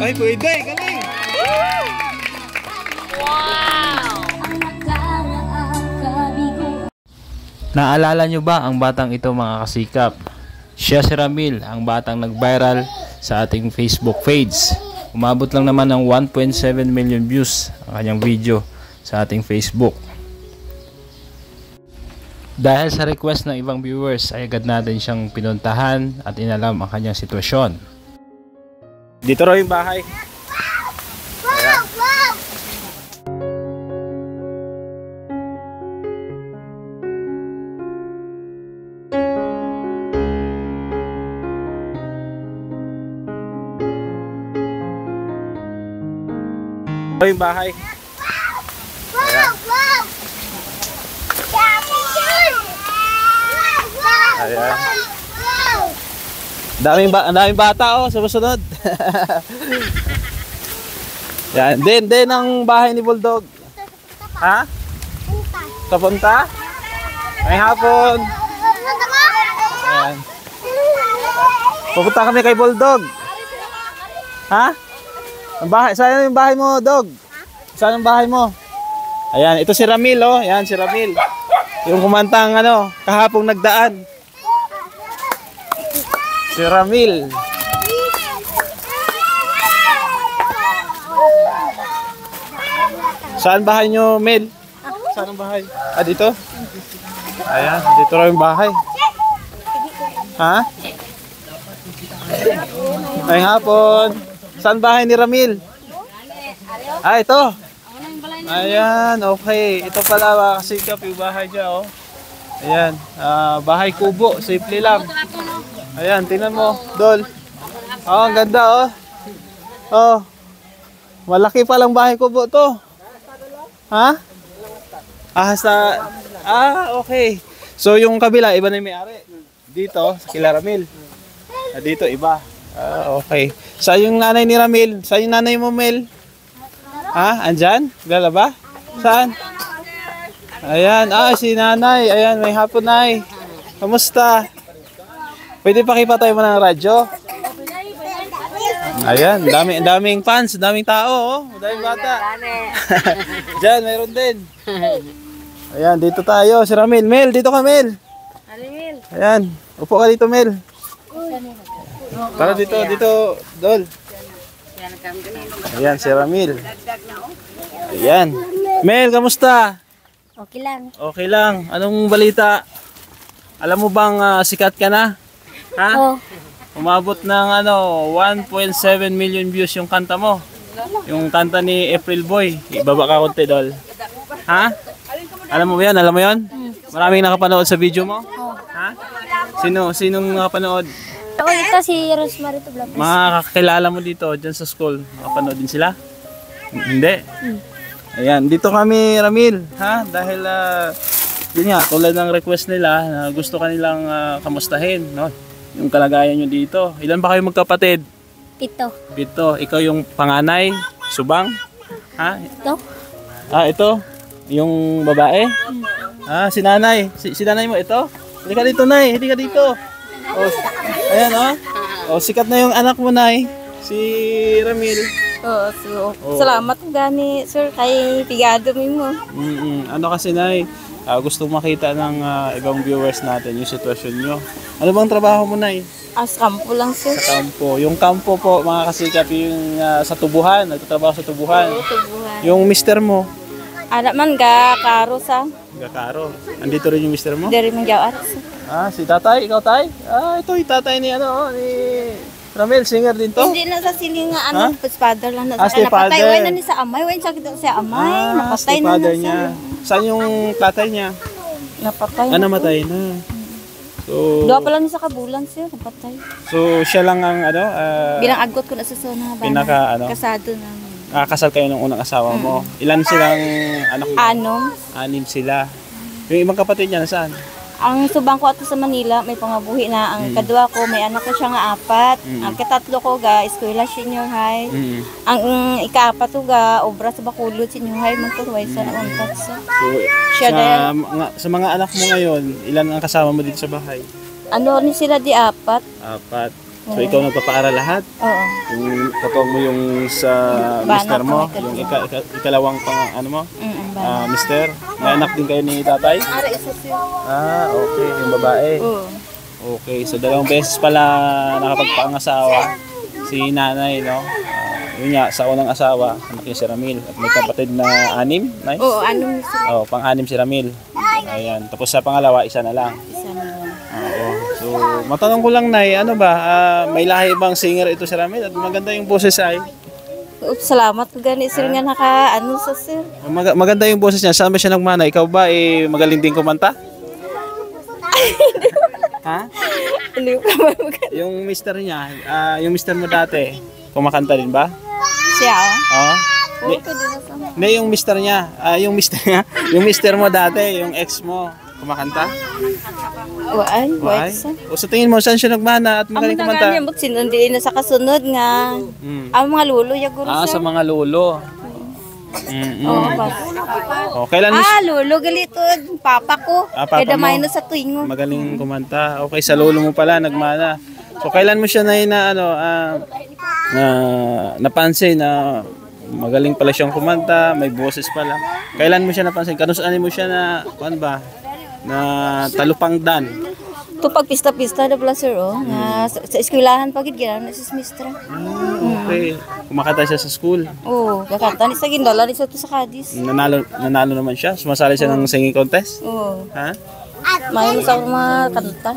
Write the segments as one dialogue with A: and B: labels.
A: Ay, pwede. Galing.
B: Wow!
C: Naalala nyo ba ang batang ito mga kasikap? Siya si Ramil, ang batang nag-viral sa ating Facebook page. Umabot lang naman ng 1.7 million views ang kanyang video sa ating Facebook. Dahil sa request ng ibang viewers ay agad natin siyang pinuntahan at inalam ang kanyang sitwasyon.
A: Dito raw yung bahay. Ito yung bahay. Ayan. Daming bata oh, sumusunod. Yan, din ang bahay ni Bulldog. Ha? Papunta? May hapon. Ayan. Pupunta kami kay Bulldog. Ha? Ang bahay, saan yung bahay mo, Dog? Saan ang bahay mo? Ayan, ito si Ramil oh. Ayan si Ramil. Yung kumantang ano, kahapong nagdaan. Si Ramil. Saan bahay nyo, Mel? Saan ang bahay? Ah, dito? Ayan, dito raw yung bahay. Ha? Ay, hapon. Saan bahay ni Ramil? Ah, ito. Ayan, okay. Ito pala mga kasikap yung bahay niya, oh. Ayan, bahay kubo, simple lang. Ayan, tingnan mo, Dol. Oh, ang ganda, oh. Oh. Malaki pa lang bahay kubo to. Ha? Okay. So yung kabila, iba na yung may-ari. Dito, sa kila Ramil. Dito, iba. Okay. Saan yung nanay ni Ramil? Saan yung nanay mo, Mel? Ha? Andyan? Gala ba? Saan? Ayan. Si nanay. Ayan, may hapon, nay. Kamusta? Pwede pakipatay mo ng radyo? Ayan, daming fans, daming tao, oh. Daming bata. Diyan, mayroon din. Ayan, dito tayo. Si Ramil. Mel, dito ka, Mel. Ayan, upo ka dito, Mel. Tara dito, Dol. Ayan, si Ramil. Ayan. Mel, kamusta?
B: Okay lang.
A: Okay lang. Anong balita? Alam mo bang sikat ka na? Ha?
B: Oh.
A: Umabot ng 1.7 million views yung kanta mo. Yung kanta ni April Boy. Ibaba ka konti, Dol. Ha? Alam mo yan? Alam mo yan? Maraming nakapanood sa video mo? Ha? Sinong nakapanood?
B: Ako dito si Rosemary Tublapes.
A: Mga kakilala mo dito, dyan sa school, nakapanood din sila? Hindi? Ayan, dito kami, Ramil, ha? Dahil, yun nga, tulad ng request nila, na gusto kanilang kamustahin, no? Yung kalagayan nyo dito. Ilan ba kayo magkapatid?
B: 7.
A: Ito, ikaw yung panganay, Subang? Ha?
B: Ito?
A: Ito? Yung babae? Si nanay. Si nanay mo, ito? Hindi ka dito, nay. Hindi ka dito. Ayan, sikat na yung anak mo, nay. Si Ramil.
B: Salamat gani, sir, kay pigado mo.
A: Ano kasi, nay, gusto makita ng ibang viewers natin yung sitwasyon nyo. Ano bang trabaho mo, nay?
B: As kampo lang, sir.
A: Sa kampo. Yung kampo po, mga kasikap, yung sa tubuhan. Nagtatrabaho sa tubuhan.
B: Tubuhan.
A: Yung mister mo?
B: Anak man ga karo sa.
A: Gakaro. Andito rin yung mister mo?
B: Dari man jawat.
A: Si tatay? Ikaw, tay? Ito yung tatay ni ni Ramil, singer din to?
B: Hindi na sa siling nga father lang na.
A: Stepfather.
B: Napatay, way na ni sa amay, way sakit sa amay. Napatay na
A: niya. Saan yung tatay niya?
B: Napatay.
A: Namatay na. So,
B: Dua pa lang sa kabulan, sir, napatay.
A: So, siya lang ang
B: bilang agot ko na sa na bana.
A: Pinaka
B: kasado na.
A: Kasal kayo ng unang asawa mo. Ilan silang anak mo? 6 sila. Yung ibang kapatid niya nasaan?
B: Ang subang ko ato sa Manila, may pangabuhi na. Ang kadua ko, may anak ko siya nga 4. Ang katatlo ko ga, eskwela senior high. Ang ika-4 ko ga, obra sa Bacolod senior high. Magtuway sa untat sa.
A: So, sa mga anak mo ngayon, ilan ang kasama mo dito sa bahay?
B: Ano ni sila di 4?
A: 4. So ikaw nagpapaaral lahat?
B: Oo.
A: Yung katuwag mo yung sa
B: Banat
A: mister mo,
B: ko,
A: yung ikalawang ano mo, mister, may anak din kayo ni tatay?
B: Ara isa siya.
A: Okay, yung babae.
B: Oo.
A: Okay, so 2 beses pala nakapagpangasawa si nanay, no? Yun nga, sa unang asawa, anak niya si Ramil. At may kapatid na 6, Nay?
B: Oo, anong isa?
A: Pang-6 si Ramil. Ayan, tapos sa pangalawa, isa na lang.
B: Isa na lang.
A: Oo. So, matanong ko lang, Nay, ano ba, may lahi bang singer ito si Ramil? At maganda yung boses ay.
B: Salamat ko gani sir nga ano sa sir.
A: Maganda yung boses niya. Saan ba siya nagmana? Ikaw ba magaling din kumanta? Ha?
B: Hindi ko pa maganda.
A: Yung mister niya, yung mister mo dati, kumakanta din ba?
B: Siya
A: Oo. Hindi, yung mister niya, yung mister mo dati, yung ex mo, kumakanta?
B: Waan,
A: Why?
B: wait.
A: O sa tingin mo, saan siya nagmana at magaling
B: Amo
A: kumanta?
B: na nga sinundiin na sa kasunod nga. Ang mga lulo ya guro
A: Sa
B: sir.
A: mga lolo.
B: Oo ba?
A: Kailan mo
B: Lulo galitod. Papa ko.
A: papa
B: Kaya damay
A: mo?
B: na sa tuwingo.
A: magaling kumanta? Okay, sa lolo mo pala nagmana. So kailan mo siya napansin na magaling pala siyang kumanta, may boses pala. Kailan mo siya napansin? Kanusanin mo siya na na talupangdan?
B: To pag pista-pista na pala sir nga sa eskwelahan pagid gyud na sis mistra.
A: Okay. Kumakanta siya sa school.
B: Oo, kakanta ni sa gindala ni sa to sa Cadiz.
A: Nanalo naman siya. Sumasali siya ng singing contest.
B: Oo.
A: Ha?
B: May sa mga kanta.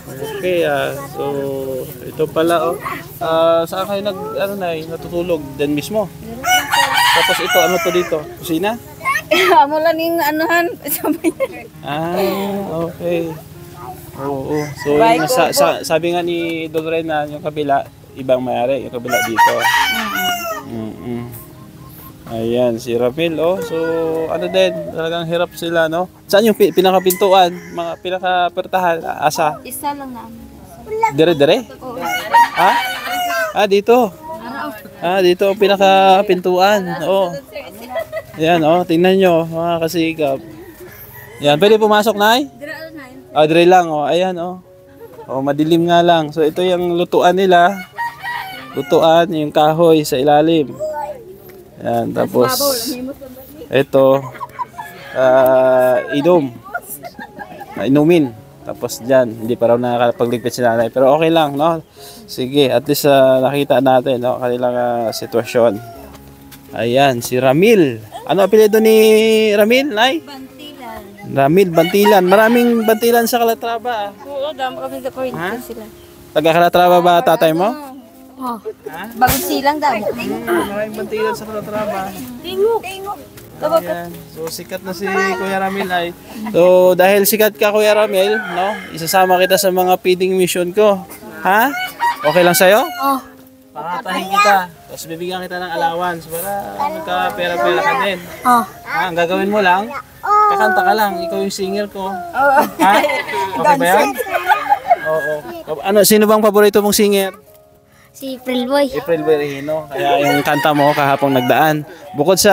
A: Okay, so ito pala saan kayo natutulog din mismo? Tapos ito, ano to dito? Kusina?
B: Amo lang ning anuhan.
A: Okay. Oo. So yung sabi nga ni Dolren na yung kabila, ibang mayari, yung kabila dito. Ayan, si Ramil, So, din, talagang hirap sila, no? Saan yung pinakapintuan? Mga pinakapertahan? Asa?
B: Isa lang namin.
A: Dire-dire? Ha? Dito. Dito ang pinakapintuan. Ayan, tingnan nyo, mga kasikap. Ayan, pwede pumasok, Nay? Dire lang, Ayan, madilim nga lang. So, ito yung lutuan nila. Lutuan, yung kahoy sa ilalim. Ayan, tapos ito inumin. Tapos dyan, hindi pa raw nakakapagligpit si nanay. Pero okay lang, no? Sige, at least nakita natin, no? Kanilang sitwasyon. Ayan, si Ramil. Ano apelyido ni Ramil, Nay?
B: Bantilan.
A: Ramil, Bantilan. Maraming Bantilan sa Calatrava.
B: Oo, damo kami sa Corinthians sila.
A: Taga Calatrava ba tatay mo?
B: Bagong silang damo.
A: Maraming Bantilan sa Calatrava.
B: Tingo.
A: Ayan. So sikat na si Kuya Ramil ay. So dahil sikat ka Kuya Ramil, no? Isasama kita sa mga feeding mission ko. Ha? Okay lang sa'yo? Pakatahin kita. Tapos bibigyan kita ng allowance para magka-pera-pera ka din. Ang gagawin mo lang, kakanta ka lang. Ikaw yung singer ko. Ha? Okay ba yan? Oo. Sino bang paborito mong singer?
B: Si Prilboy.
A: April Berhino. Kaya yung kanta mo kahapon nagdaan. Bukod sa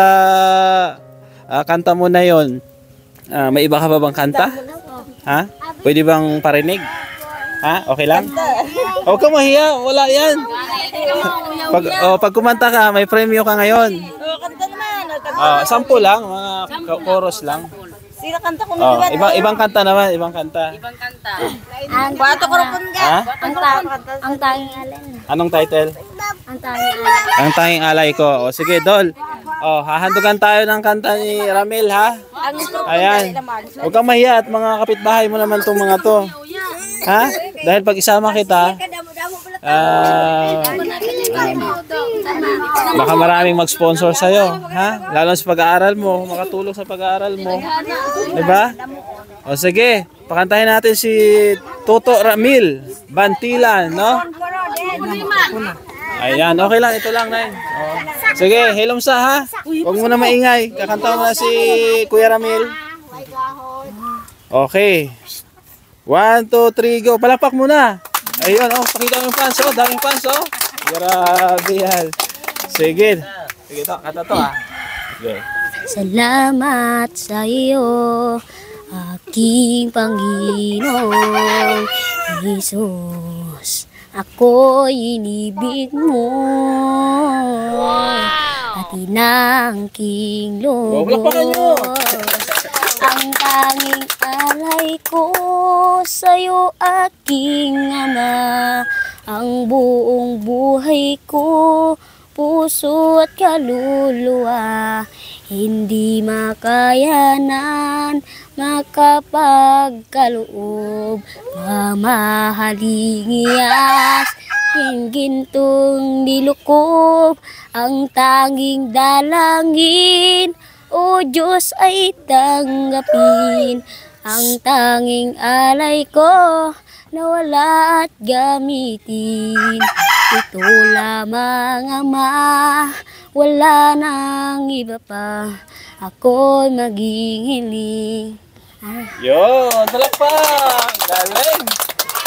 A: kanta mo na yon, may iba ka ba bang kanta? Ha? Pwede bang parinig? Ha? Okay lang? Huwag ka mahiya. Wala yan. Pag kumanta ka, may premyo ka ngayon.
B: Kanta naman.
A: 10 lang. Mga chorus lang.
B: Sila kanta ko na
A: Ibang kanta naman. Ibang kanta.
B: Ang kwato korupon ka.
A: Ha?
B: Ang tanging alay.
A: Anong title?
B: Ang tanging alay.
A: Ang tanging alay ko. Sige, Dol. Hahandugan tayo ng kanta ni Ramil, ha? Ayan. Huwag kang mahiya at mga kapitbahay mo naman itong mga to. Ha? Dahil pag isama kita, baka maraming mag-sponsor sa'yo. Ha? Lalo sa pag-aaral mo, makatulong sa pag-aaral mo. Diba? Sige, pakantahin natin si Toto Ramil Bantilan, no? Ayan, okay lang, ito lang, Nay. Sige, hilom sa, ha? Huwag mo na maingay. Kakanta mo na si Kuya Ramil. Okay. 1, 2, 3, go. Palakpak muna. Ayun, pakita mo yung fans, daming fans, Grabe yan. Sige. Sige to, kata to, ha. Okay.
D: Salamat sa iyo, aking Panginoong Jesus. ako'y inibig mo. At inangking lubos. Ang tanging alay ko sa'yo, aking ama. Ang buong buhay ko, puso at kaluluwa, hindi makayanan, makapagkaloob. Mamahaling iyas, hingintong nilukob. Ang tanging dalangin, o Diyos, ay tanggapin. Ang tanging alay ko, nawala at gamitin. Ito lamang, Ama, wala nang iba pa. Ako'y maging hiling.
A: Yun, talakpak! Galing!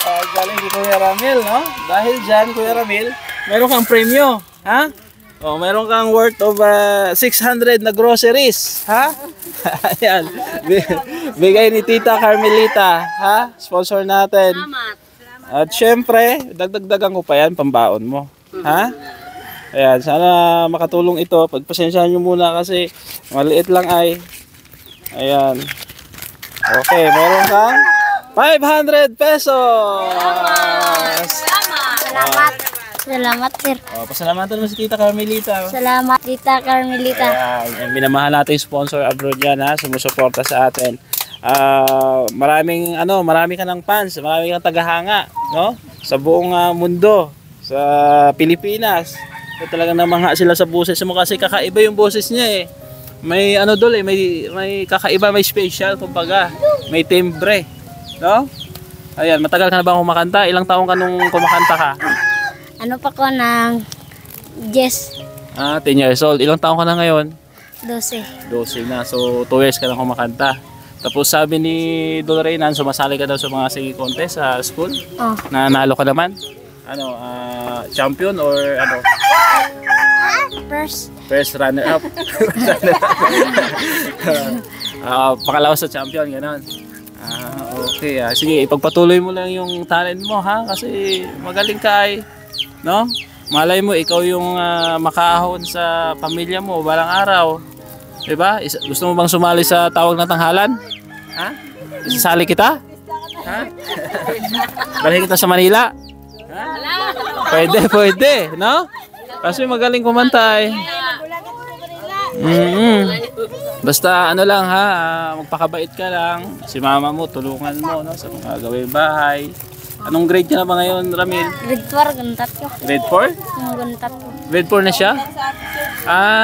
A: Galing si Kuya Ramil, no? Dahil dyan, Kuya Ramil, meron kang premyo, ha? O, meron kang worth of 600 na groceries, ha? Ayan. Bigay ni Tita Carmelita, ha? Sponsor natin. At syempre, dagdagan ko pa yan, pambaon mo, ha? Ayan, sana makatulong ito. Pagpasensyahan nyo muna kasi maliit lang ay. Ayan. Okay, meron kang 500 pesos!
D: Salamat. Salamat, sir.
A: Pasalamatan mo si Tita Carmelita.
D: Salamat, Tita Carmelita.
A: Ayan, minamahal natin yung sponsor abroad yan, ha, sumusuporta sa atin. Marami ka ng fans, marami kang tagahanga, no? Sa buong mundo, sa Pilipinas. Talagang namangha sila sa boses mo kasi kakaiba yung boses niya eh. May may kakaiba, may special kumbaga. May timbre, no? Ayan, matagal ka na ba kumakanta? Ilang taon ka nung kumakanta ka?
D: Ano pa ko ng 10,
A: 10 years old. Ilang taon ka na ngayon?
D: 12.
A: 12 na. So 2 years ka na kumakanta. Tapos sabi ni Dol Reynan, sumasali ka daw sa mga singing contest sa school.
D: Oh.
A: Nanalo ka naman. Champion or ano? First runner up. Pangalawa sa champion, gano'n. Okay. Sige, ipagpatuloy mo lang yung talent mo, ha? Kasi magaling ka ay, no? Malay mo, ikaw yung makaahon sa pamilya mo balang araw. Diba? Gusto mo bang sumali sa tawag na tanghalan? Ha? Isasali kita? Ha? Dalhin kita sa Manila? Ha? Pwede, no? Kasi magaling kumanta eh. Basta ano lang ha, magpakabait ka lang. Si mama mo, tulungan mo, no, sa mga gawing bahay. Anong grade ka na ba ngayon, Ramil?
D: Grade 4, gantat ko.
A: Grade 4?
D: Gantat ko.
A: Grade 4 na siya?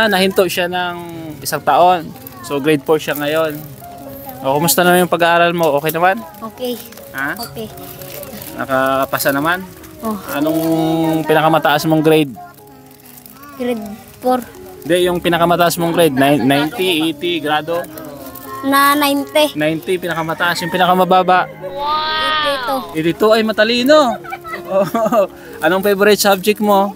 A: Nahinto siya ng 1 taon. So grade 4 siya ngayon. O, kumusta naman yung pag-aaral mo? Okay naman?
D: Okay.
A: Ha?
D: Okay.
A: Nakapasa naman?
D: Oh.
A: Anong pinakamataas mong grade?
D: Grade 4.
A: Hindi, yung pinakamataas mong grade, 90, 80, grado?
D: Na 90.
A: 90, pinakamataas. Yung pinakamababa?
D: 82.
A: 82 ay matalino. Oh, anong favorite subject mo?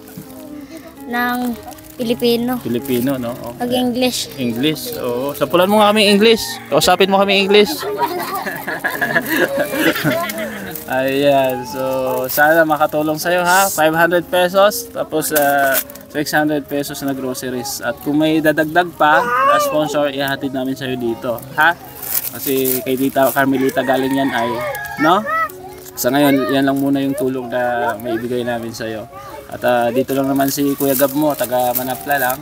D: Ng Pilipino.
A: Filipino, no? Oh.
D: Pag English.
A: English. Oo. Sapulan mo nga kami English. Kausapin mo kami English. Ayan. So, sana makatulong sa'yo ha. 500 pesos. Tapos, 600 pesos na groceries. At kung may dadagdag pa, sponsor, ihatid namin sa'yo dito. Ha? Kasi kay Tita Carmelita galing yan ay, no? Sa ngayon, yan lang muna yung tulong na may ibigay namin sa'yo. At dito lang naman si Kuya Gab mo, taga Manapla lang.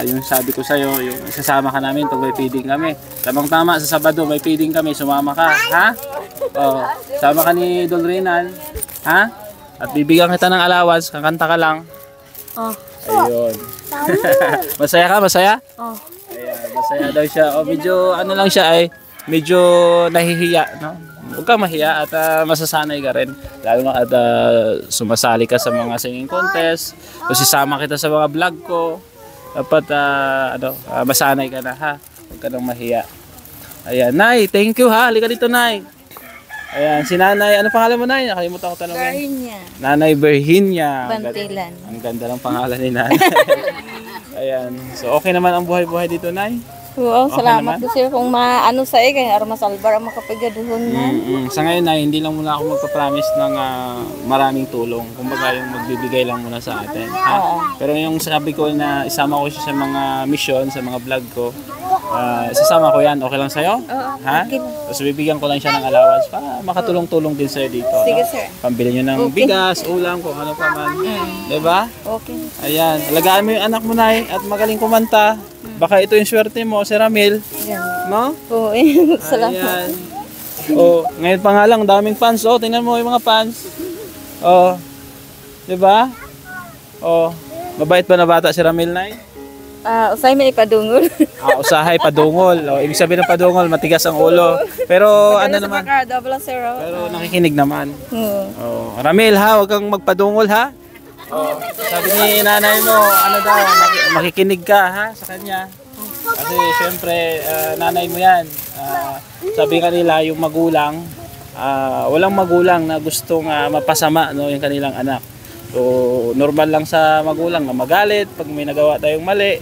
A: Yung sabi ko sa'yo, yung sasama ka namin pag may feeding kami. Tamang-tama, sa Sabado may feeding kami, sumama ka. Ha? Oh, sama ka ni Dol Reynan. Ha? At bibigyan kita ng allowance, kakanta ka lang.
D: Oh.
A: Ayun. Masaya ka? Masaya?
D: Oh.
A: Ayan, masaya daw siya. O medyo ano lang siya ay medyo nahihiya, no? Huwag ka mahiya at masasanay ka rin. Lalo na at sumasali ka sa mga singing contest. O sisama kita sa mga vlog ko. Dapat masanay ka na ha. Huwag ka nang mahiya. Ayan, Nay, thank you ha. Halika dito, Nay. Ayan, si Nanay, ano pangalan mo, Nay? Nakalimutan ko tanongin.
B: Virginia.
A: Nanay Virginia.
B: Bantilan.
A: Ang ganda ng pangalan ni Nanay. Ayan. So, okay naman ang buhay-buhay dito, Nay?
B: Wow,
A: Okay
B: salamat
A: naman?
B: po sir kung maano sa kay aron masalbar ang makapigaduhon man.
A: Sa ngayon ay hindi lang muna ako magpa-promise ng maraming tulong. Kumbaga yung magbibigay lang muna sa atin. Ha? Pero yung sabi ko na isama ko siya sa mga mission, sa mga vlog ko, isasama ko yan. Okay lang sa'yo? Ha? Tapos bibigyan ko lang siya ng allowance para makatulong-tulong din sa'yo dito.
B: Sige
A: No?
B: sir.
A: Pambili nyo ng bigas, ulam, kung ano pa man. Diba?
B: Okay.
A: Ayan. Alagaan mo yung anak mo, Nay, at magaling kumanta. Baka ito yung swerte mo, si Ramil. No?
B: Oo, salamat.
A: Ayan. Oh, ngayon pa nga lang, daming fans. Oh, tingnan mo yung mga fans. Oh. 'Di ba? Oh, mabait ba na bata si Ramil, Nay?
B: Usay may ipadungol.
A: Usahay, padungol. Oh, ibig sabihin ng padungol, matigas ang ulo. Pero ano naman?
B: Double zero.
A: Pero nakikinig naman.
B: Oo.
A: Oh, Ramil ha, huwag kang magpadungol ha. Oh, sabi ni nanay mo, ano daw, makikinig ka ha sa kanya. Kasi syempre, nanay mo yan. Sabi nga nila, yung magulang, walang magulang na gustong mapasama no, yung kanilang anak. So, normal lang sa magulang na magalit pag may nagawa tayong mali.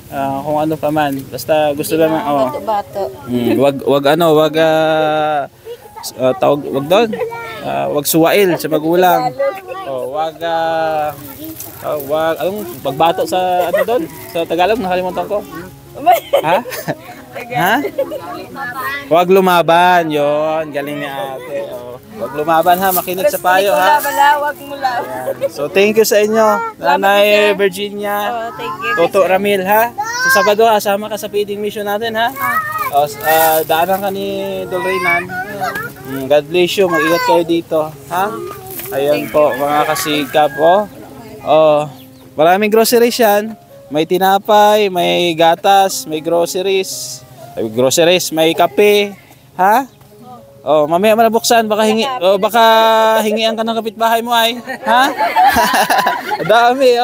A: Kung ano pa man. Basta gusto lang
B: Bato-bato.
A: wag doon. Wag suwail sa magulang. Anong pagbato sa ano doon? Sa Tagalog nakalimutan ko. Ha? Ha? Wag lumaban, 'yon. Galing ni Ate. Wag lumaban ha, makinig sa payo ha.
B: Wag mula.
A: So thank you sa inyo, Nanay Virginia.
B: Thank you.
A: Toto Ramil ha. Sa Sabado asama ka sa feeding mission natin ha. Daanan ka ni Dol Reynan. God bless you, mag-ingat kayo dito ha. Ayan po mga kasikap maraming groceries yan. May tinapay, may gatas, may groceries, may kape, ha? Mamaya mo na buksan, baka hingian ka ng kapitbahay mo ay, ha? Dami,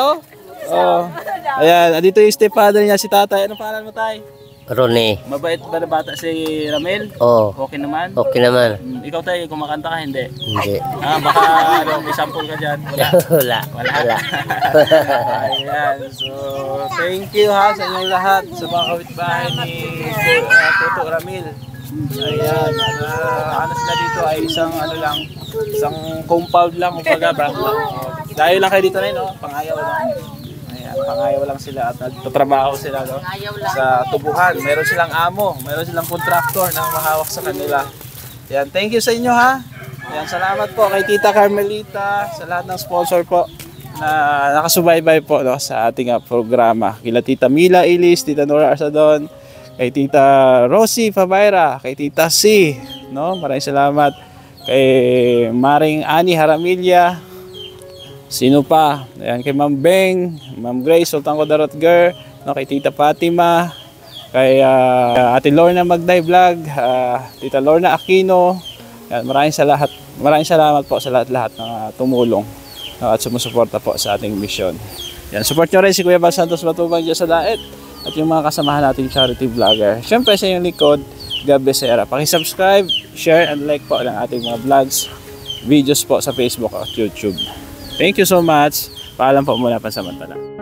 A: Ayan, dito yung stepfather niya, si tatay. Anong pangalan mo, tay?
E: Ronnie.
A: Mabait ba na bata si Ramil?
E: Oo.
A: Okay naman?
E: Okay naman.
A: Ikaw tayo, kumakanta ka, hindi?
E: Hindi.
A: Baka may sample ka dyan? Wala.
E: Wala.
A: Ayan, so thank you ha sa inyong lahat sa mga kapitbahay ni Toto Ramil. Ayan, ano sila dito ay isang compound lang, kumbaga ba? Dahil lang kayo dito na yun, pangayaw lang. Ayan, pangayaw lang sila at nagtatrabaho sila sa tubuhan. Meron silang amo, meron silang contractor na mahawak sa kanila. Ayan, thank you sa inyo ha. Ayan, salamat po kay Tita Carmelita, sa lahat ng sponsor po na nakasubaybay po sa ating programa. Kila Tita Mila Ilis, Tita Nora Arsadon, kay Tita Rosie Fabayra, kay Tita C, maraming salamat. Kay Maring Ani Haramilla, sino pa? Ayan, kay Ma'am Beng, Ma'am Grace Sultan Codarotger, kay Tita Fatima, kay Ate Lorna Magday Vlog, Tita Lorna Aquino. Ayan, maraming salamat po sa lahat ng tumulong at sumusuporta po sa ating mission. Yan, support nyo rin si Kuya Bal Santos Matubang dyan sa Daet at yung mga kasamahan nating charity vlogger. Siyempre sa inyong likod, Gab Becerra. Paki-subscribe, share, and like po ng ating mga vlogs, videos po sa Facebook at YouTube. Thank you so much. Paalam po muna pansamantala.